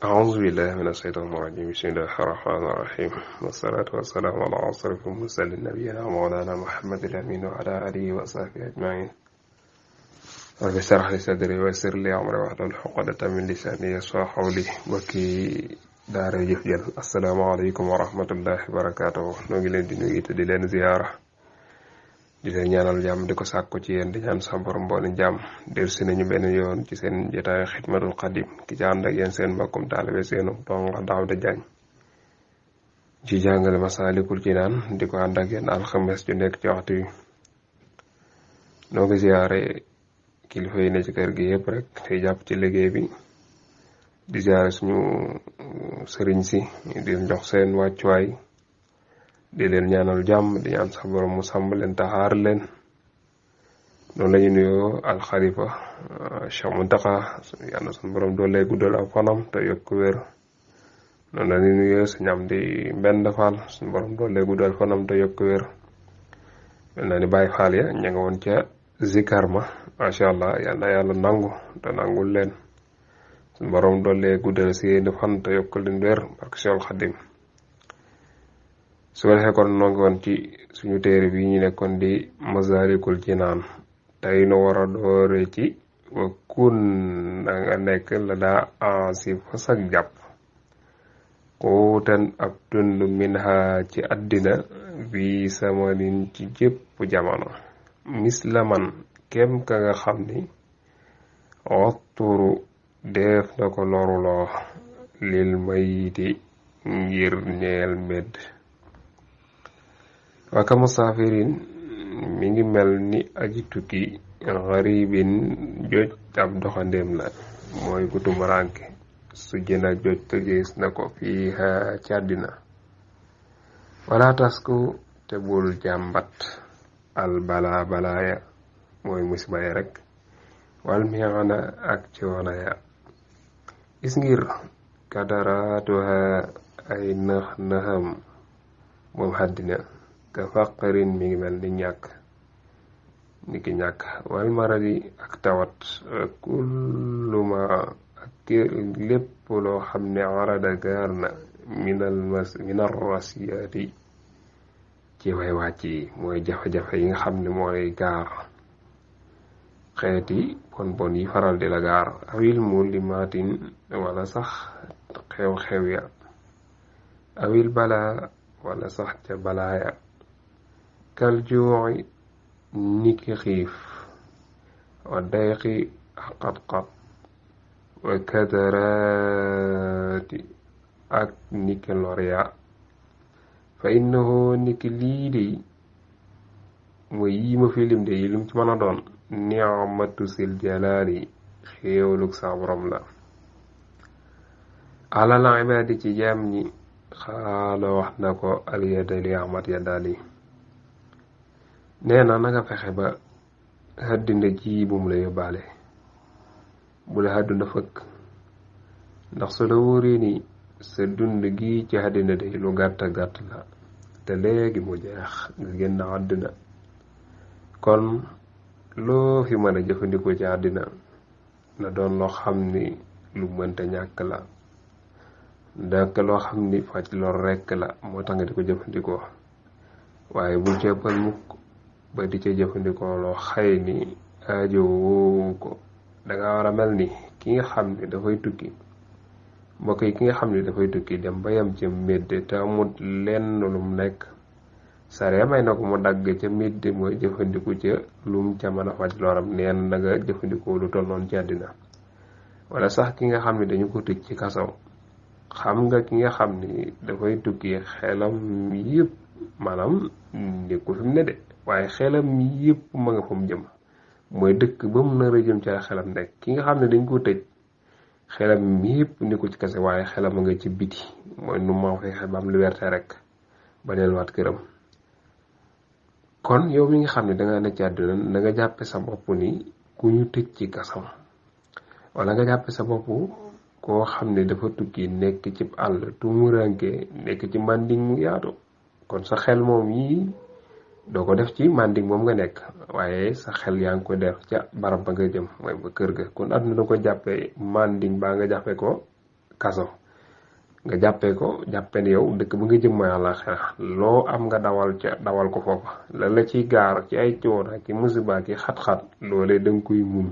أعوذ بالله من الشيطان الرجيم بسم الله الرحمن الرحيم والصلاة والسلام على أشرف المرسلين نبينا مولانا محمد الأمين وعلى آله وصحبه أجمعين رب اشرح لي صدري ويسر لي أمري واحلل عقدة من لساني يفقهوا قولي mbokki daara jëf jël asalaamaaleykum wa rahmatullahi wa barakaatuh noo ngi leen di nuyu te di leen ziyaara di leen ñaanal jàmm di ko sàkku ci yéen di ñaan sa borom mboolem jàmm dellusi nañu benn yoon ci seen jotaay xidmatul xadim ki ci ànd ak yéen seen mbokkum taalibe seenu donga Daawda Jaañ ci jàngale Masaalikul Jinaan di ko ànd ak yéen alxames ju nekk ci waxtu wi noo ngi ziyaare kilifa yi ne ci kër gi yëpp rek tey jàpp ci liggéey bi di ziyaare suñu sëriñ si di leen jox seen wàccuwaay di leen ñaanal jàmm di ñaan sa borom mu sàmm leen taxaar leen noonu lañu nuyoo alxalifa Cheikh Muntaxa yàlla suñu borom doole guddal ak fanam te yokk wér noonu lañu nuyoo suñu am di Mbend Fall suñu borom doole guddal fanam te yokk wér mel na ni Baay Faal ya ña nga woon ca zikar ma macha allah yàlla nangu te nangul leen suñu borom doole guddal seeni fan te yokk leen wér barke Seexul Xadim su ko defee kon noo ngi woon ci suñu téere bi ñu nekkoon di Masaalikul Jinaan tey nu war a doore ci wa kun na nga nekk la daa ansi fa sag jàpp xuutan ab dund min ha ci àddina bi samanin ci jépp jamono mislaman kem ka nga xam ni waxturu def na ko loruloo lil mayiti ngir ñeel medd waka musaafirin mi ngi mel ni aji tukki xaribin joj ab doxandéem la mooy ku tumuraanke su jëna joj te gis na ko fii ci àddina wala tasku te bul jàmbat al balaaya mooy musiba ya rek wal miana ak coono ya gis ngir kadaraatuha ay nëxam moom àddina ka faqarin mi ngi mel ni ñàkk ni ki ñàkk wal maradi ak tawat kulluma ak lépp loo xam ne arada gaar na minal rasiyati ci way wàcc yi mooy jafe-jafe yi nga xam ne mooy gaar xeeti bon yi faral di la gaar awil mu limaatin wala sax xew-xew ya awil bala wala sax ca balaaya kal juuci niki xiif wa dayqi xat-xat wa kadaraati ak niki lorya fa innahu niki lii de mooy yii ma fi lim de yi lum ci mën a doon ni'matu sil jalaali xéewalug sa borom la alal ibaadi ci jaam ñi xaala wax na ko alyadali amat yadali nee na nga fexe ba àddina ji bu mu la yóbbaale bu la àdduna fëkk ndax su la wóoree ni sa dund gi ci àddina day lu gàtt gàtt la te léegi mu jeex nga génn àddina kon loo fi mën a jëfandikoo ci àddina na doon loo xam ni lu mënta ñàkk la ndàkk loo xam ni faj lor rekk la moo tax nga di ko jëfandikoo waaye bul ceebal mukk ba di ca jëfandikoo loo xëy ni aajo woowu ko danga war a mel ni ki nga xam ni dafay tukki mbokk yi ki nga xam ni dafay tukki dem ba yam ca médd te amul lenn lum nekk sare may na ko mu dagg ca médd mooy jëfandiku ca lum ca mën a faj loram neen na nga jëfandikoo lu toll noonu ci àddina wala sax ki nga xam ni dañu ko tëj ci kasaw xam nga ki nga xam ni dafay tukki xelam yëpp maanaam nekku fi mu ne de waaye xelam yëpp ma nga fa mu jëm mooy dëkk ba mu nar a jëm ca xelam nekk ki nga xam ne dañ ko tëj xelam yëpp ni ko ci kase waaye xelam nga ci biti mooy nu ma fexe ba am liberté rek ba delluwaat këram kon yow mi nga xam ne danga nekk ci àdduna da nga jàppe sa bopp ni ku ñu tëj ci kasam wala nga jàppe sa bopp koo xam ne dafa tukki nekk ci àll tumuranke nekk ci manding mu yaatu kon sa xel moom yi doo ko def ci manding moom nga nekk waaye sa xel yaa ngi ko def ca barab ba nga jëm mooy ba kër ga kon àdduna da ko jàppee manding baa nga jàppe ko kaso nga jàppee ko jàppee ne yow dëkk bu nga jëm mooy àllaaxira loo am nga dawal ko foofa la ciy gaar ci ay coono ki musiba ki xat-xat loolee da nga koy muñ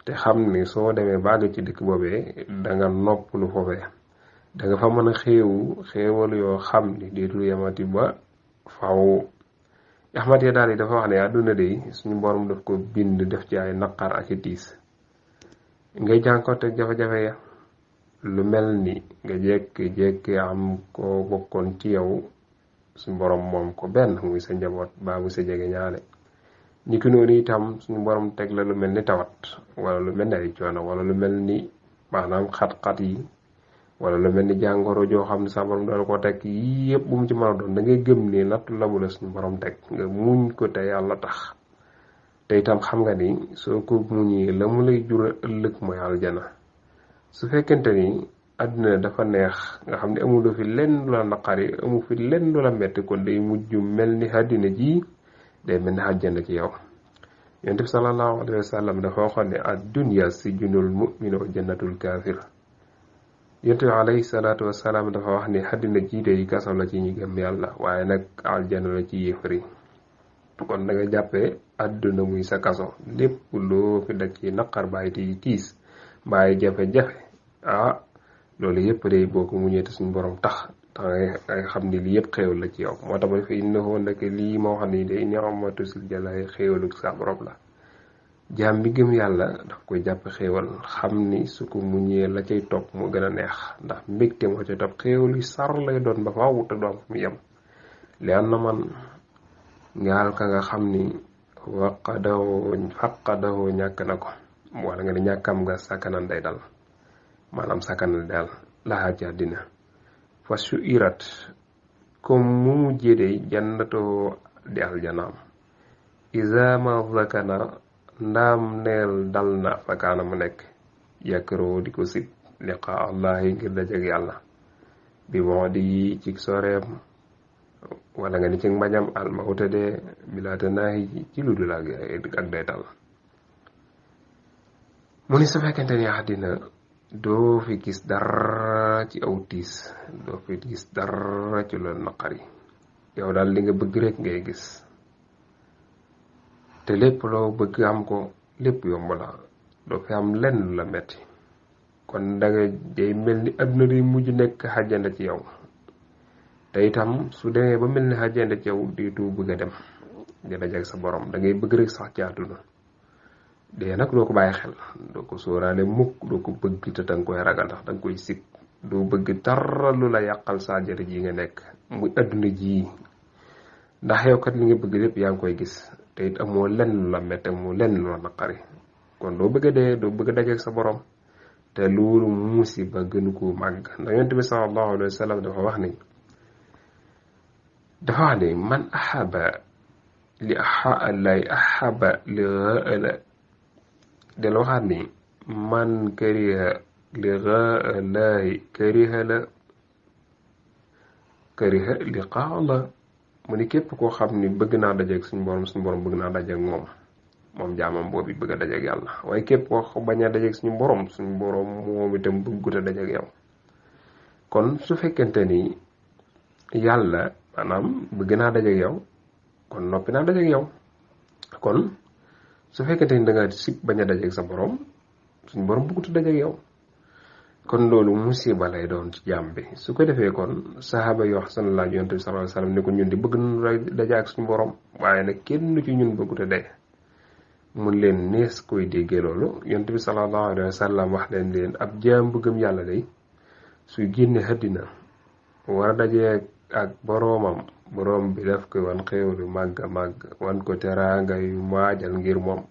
te xam ni soo demee bàgg ci dëkk boobee da nga noppalu foofee da nga fa mën a xéewal yoo xam ni déetul yamati ba faw Ahmad ya daal yi dafa wax ne àdduna de suñu borom daf ko bind def ci ay naqar ak i tiis ngay jànkoonte jafe-jafe ya lu mel ni nga jékki-jékki am ko bokkoon ci yow suñu borom moom ko benn muy sa njaboot baa mu sa jege ñaale ni ki noonu itam suñu borom teg la lu mel ni tawat wala lu mel ni ay coono wala lu mel ni maanaam xat-xat yi wala lu mel ni jàngoro joo xam ne sa borom doon ko teg yii yëpp bu mu ci mën a doon da ngay gëm ni nattu la bu la suñu borom teg nga muñ ko te yàlla tax te itam xam nga ni soo ko muñee la mu lay jural ëllëg mooy aljana su fekkente ni àdduna dafa neex nga xam ne amul fi lenn lu la naqari amul fi lenn lu la metti kon day mujj mel ni àddina ji day mel ni àjjana ci yow yonent bi sallallahu alayhi wa sallam dafa waxoon ne ad-dunya sijnul mu'min wa jannatul kaafir yonent bi alayhi salaatu wa salaam dafa wax ni àddina ji day kaso la ci ñi gëm yàlla waaye nag aljana la ci yéefar yi kon da nga jàppee àdduna muy sa kaso lépp loo fi daj ci naqar bàyyi ti tiis bàyyi jafe-jafe loolu yëpp day boo ko muñee te suñu borom tax nga xam ni lii yëpp xéewal la ci yow moo tax ma dafa innahu ndeke lii moo xam ni day ni'matu sil jalaay xéewalu sa borom la jaam bi gëm yàlla daf koy jàpp xéewal xam ni su ko muñee la cay topp moo gën a neex ndax mbégte moo cay topp xéewal yu sar lay doon ba faaw te doom fu mu yem li an na man ngaal ka nga xam ni faqadawoo ñàkk na ko wala nga ne ñàkkam nga sakkanan day dal maanaam sakkanal daal laxaa ci àddina fa su irat comme mu mujjee day jannatoo di aljanaam iza ma zakana ndaam neel dal na fakaana mu nekk yàkkaroo di ko sib liqa allahi ngir dajeg yàlla bi moo di ci soreem wala nga ni ci mbañam almawta de bilaata naayi ci lu dul ak day dal mu ni su fekkente ni àddina doo fi gis dara ci aw tiis doo fi gis dara ci loolu naqari yow daal li nga bëgg rek ngay gis te lépp loo bëgg am ko lépp yomb la doo fi am lenn lu la metti kon da nga day mel ni àdduna day mujj nekk xàjjana ci yow te itam su demee ba mel ni xàjjana ci yow diitu bëgg a dem di dajeek sa borom da ngay bëgg rek sax ci àdduna dee nag doo ko bàyyi xel doo ko sóoraale mukk doo ko bëgg te danga koy ragal ndax danga koy sib doo bëgg dara lu la yàqal sa àjjana ji nga nekk muy àdduna ji ndax yow kat li nga bëgg lépp yaa ngi koy gis te it amoo lenn lu la mett amoo lenn lu la naqari kon doo bëgg a dee doo bëgg a dajeek sa borom te loolu musiba gënu koo màgg ndax yonent bi sallallahu alayhi wa sallam dafa wax ni man ahaba li lay ahaba li ghaala del waxaat ni man kariha li ghaalaay kariha li qaala mu ni képp koo xam ni bëgg naa dajeek suñu borom bëgg naa dajeek moom jaamam boobu bëgg a dajeek yàlla waaye képp koo bañ a dajeek suñu borom moom itam bëggut a dajeek yow kon su fekkente ni yàlla maanaam bëgg naa dajeek yow kon noppi naa dajeek yow kon su fekkente ni da nga sib bañ a dajeek sa borom suñu borom bëggut a dajeek yow kon loolu musiba lay doon ci jaam bi su ko defee kon saxaaba yi wax seen laaj yonent bi sallallahu alayhi wasallam ne ko ñun di bëgg nañu daje ak suñu borom waaye nag kenn ci ñun bëggut a dee mun leen nees koy déggee loolu yonent bi sallallahu alayhi wasallam wax leen ab jaam bëggam yàlla day suy génne àddina war a daje ak boroomam boroom bi daf koy wan xéewlu màgg wan ko teraanga yu maajal ngir moom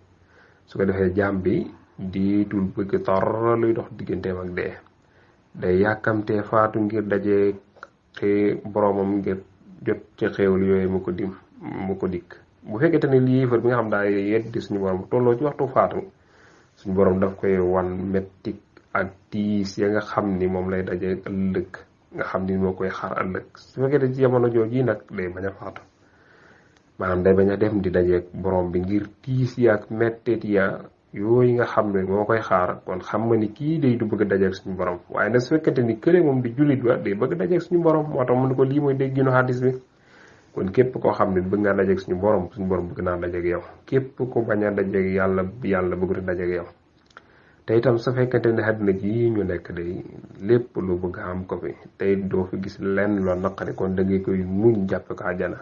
su ko defee jaam bi diitul bëgg tar luy dox digganteem ak dee day yàkkamtee faatu ngir daje boroomam ngir jot ci xéewlu yooyu mu ko dikk bu fekkente ne lii yéefar bi nga xam daa yeddi suñu borom tolloo ci waxtu faatu suñu borom daf koy wan mettik ak tiis ya nga xam ni moom lay daje ëllëg nga xam ni moo koy xaar ëllëg su fekkee ci jamono jooju nag day bañ a faatu maanaam day bañ a dem di dajeek borom bi ngir tiis ya ak mettit ya yooyu nga xam ne moo koy xaar kon xam nga ni kii day du bëgg dajeeg suñu borom waaye nag su fekkente ni kële moom di jullit ba day bëgg dajeeg suñu borom moo tax mu ne ko lii mooy dégginu xadis bi kon képp koo xam ne bëgg ngaa dajeeg suñu borom bëgg naa dajeeg yow képp ko bañ a dajeeg yàlla bëggut a dajeeg yow te itam su fekkente ne àddina ji ñu nekk day lépp lu bëgg am ko fi tey doo fi gis lenn loo naqari kon da ngay koy muñ jàppe ko àjjana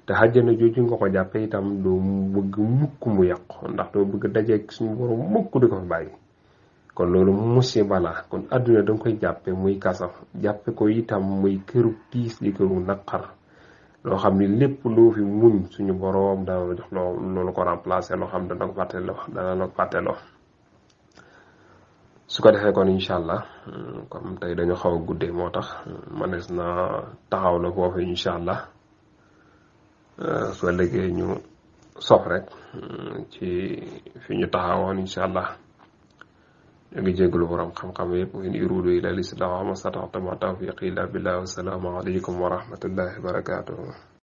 te àjjana jooju nga ko jàppe itam doo bëgg mukk mu yàqu ndax doo bëgg dajeeg suñu borom mukk di ko fi bàyyi kon loolu musiba la kon àdduna danga koy jàppe muy kaso jàppe ko itam muy këru tiis di këru naqar loo xam ni lépp loo fi muñ suñu borom dana la jox loolu ko remplacer loo xam dana la ko fàtteloo su ko defee kon incha allah comme tey dañu xaw a guddee moo tax manees na taxaw la foofu incha allah soo léegi ñu sof rek ci fi ñu taxawoon incha allah ñu ngi jégalu borom xam-xam yëpp in uriidu illa l-islaaha ma stata'tu wa ma tawfiiqi illa billah wa salaamu aleykum wa rahmatullahi wa barakatuh